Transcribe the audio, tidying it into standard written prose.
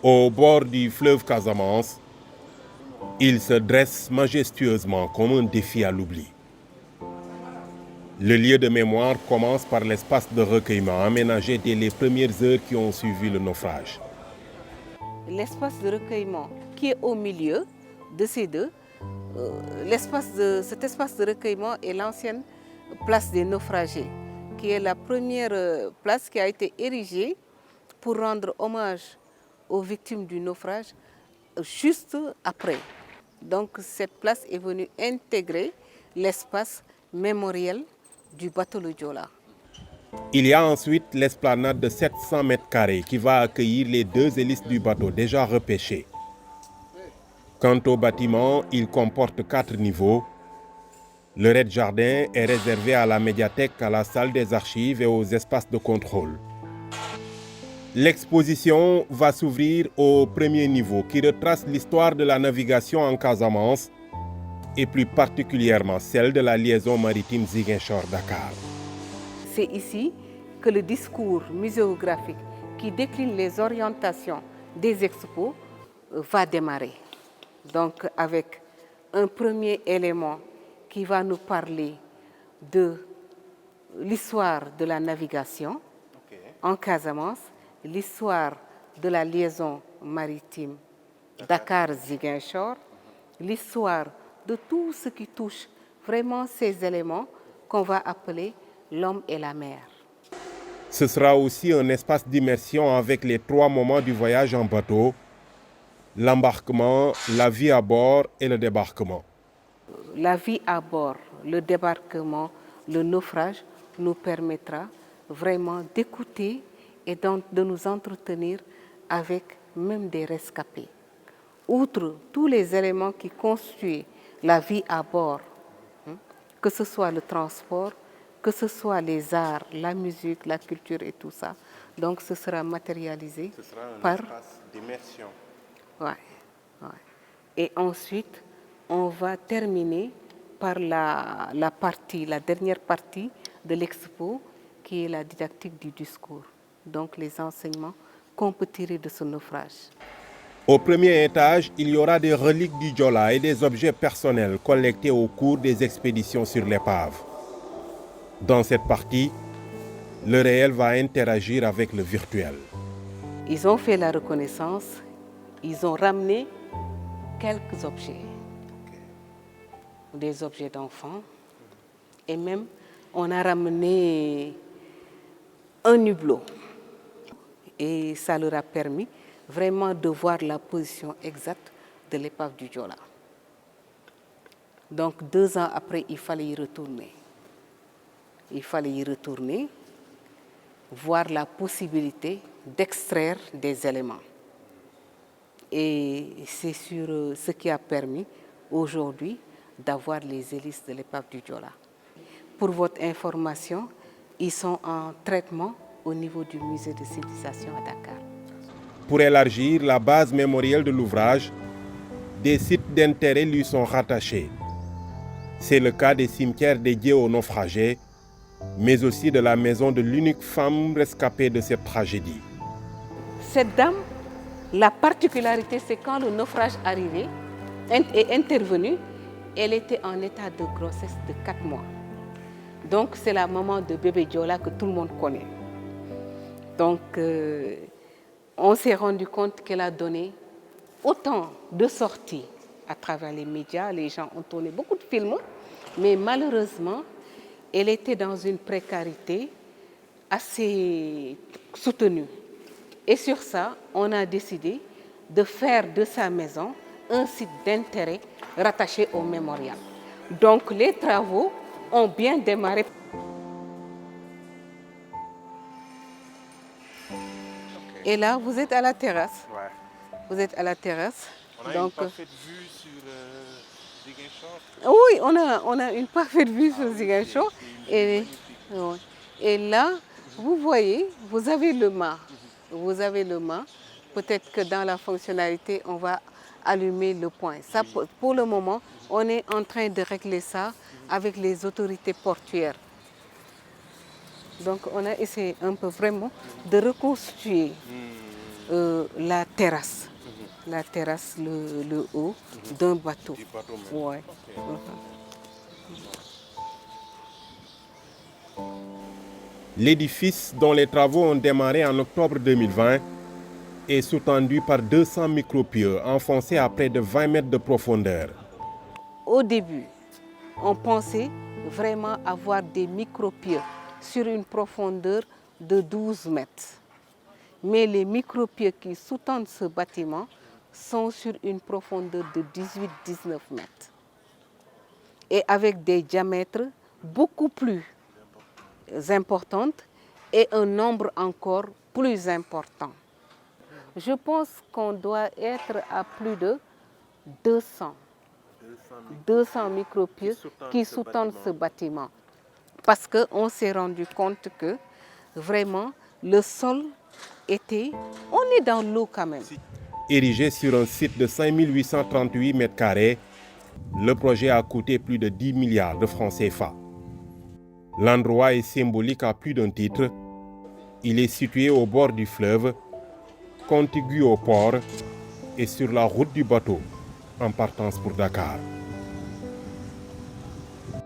Au bord du fleuve Casamance, il se dresse majestueusement comme un défi à l'oubli. Le lieu de mémoire commence par l'espace de recueillement aménagé dès les premières heures qui ont suivi le naufrage. L'espace de recueillement qui est au milieu de ces deux, cet espace de recueillement est l'ancienne place des naufragés, qui est la première place qui a été érigée pour rendre hommage aux victimes du naufrage juste après. Donc cette place est venue intégrer l'espace mémoriel du bateau Le Joola. Il y a ensuite l'esplanade de 700 mètres carrés qui va accueillir les deux hélices du bateau déjà repêchées. Quant au bâtiment, il comporte 4 niveaux. Le rez-de-jardin est réservé à la médiathèque, à la salle des archives et aux espaces de contrôle. L'exposition va s'ouvrir au premier niveau qui retrace l'histoire de la navigation en Casamance et plus particulièrement celle de la liaison maritime Ziguinchor-Dakar. C'est ici que le discours muséographique qui décline les orientations des expos va démarrer. Donc avec un premier élément qui va nous parler de l'histoire de la navigation en Casamance, l'histoire de la liaison maritime Dakar-Ziguinchor, l'histoire de tout ce qui touche vraiment ces éléments qu'on va appeler l'homme et la mer. Ce sera aussi un espace d'immersion avec les 3 moments du voyage en bateau: l'embarquement, la vie à bord et le débarquement. La vie à bord, le débarquement, le naufrage nous permettra vraiment d'écouter et de nous entretenir avec même des rescapés. Outre tous les éléments qui constituent la vie à bord, que ce soit le transport, que ce soit les arts, la musique, la culture et tout ça. Donc ce sera matérialisé par espace d'immersion. Ouais. Et ensuite, on va terminer par la dernière partie de l'expo, qui est la didactique du discours. Donc les enseignements qu'on peut tirer de ce naufrage. Au premier étage, il y aura des reliques du Joola et des objets personnels collectés au cours des expéditions sur l'épave. Dans cette partie, le réel va interagir avec le virtuel. Ils ont fait la reconnaissance, ils ont ramené quelques objets, des objets d'enfants, et même on a ramené un hublot. Et ça leur a permis vraiment de voir la position exacte de l'épave du Joola. Donc 2 ans après, il fallait y retourner. Il fallait y retourner, voir la possibilité d'extraire des éléments. Et c'est sur ce qui a permis aujourd'hui d'avoir les hélices de l'épave du Joola. Pour votre information, ils sont en traitement au niveau du musée de civilisation à Dakar. Pour élargir la base mémorielle de l'ouvrage, des sites d'intérêt lui sont rattachés. C'est le cas des cimetières dédiés aux naufragés, mais aussi de la maison de l'unique femme rescapée de cette tragédie. Cette dame, la particularité, c'est quand le naufrage est intervenu, elle était en état de grossesse de 4 mois. Donc c'est la maman de bébé Joola que tout le monde connaît. Donc on s'est rendu compte qu'elle a donné autant de sorties à travers les médias. Les gens ont tourné beaucoup de films, mais malheureusement, elle était dans une précarité assez soutenue. Et sur ça, on a décidé de faire de sa maison un site d'intérêt rattaché au mémorial. Donc les travaux ont bien démarré. Et là, vous êtes à la terrasse. Ouais. Vous êtes à la terrasse. On a Donc, une parfaite vue sur Ziguinchor. oui, on a une parfaite vue sur Ziguinchor. Et là, vous voyez, vous avez le mât. Vous avez le mât. Peut-être que dans la fonctionnalité, on va allumer le point. Ça, pour le moment, on est en train de régler ça avec les autorités portuaires. Donc on a essayé un peu vraiment de reconstituer la terrasse. La terrasse, le haut d'un bateau. Ouais. L'édifice, dont les travaux ont démarré en octobre 2020, est sous-tendu par 200 micropieux enfoncés à près de 20 mètres de profondeur. Au début, on pensait vraiment avoir des micropieux sur une profondeur de 12 mètres. Mais les micropieux qui sous-tendent ce bâtiment sont sur une profondeur de 18-19 mètres. Et avec des diamètres beaucoup plus importantes et un nombre encore plus important. Je pense qu'on doit être à plus de 200 micropieux qui sous-tendent ce bâtiment. Parce qu'on s'est rendu compte que vraiment le sol était... On est dans l'eau quand même. Érigé sur un site de 5838 mètres carrés, le projet a coûté plus de 10 milliards de francs CFA. L'endroit est symbolique à plus d'un titre. Il est situé au bord du fleuve, contigu au port et sur la route du bateau en partance pour Dakar.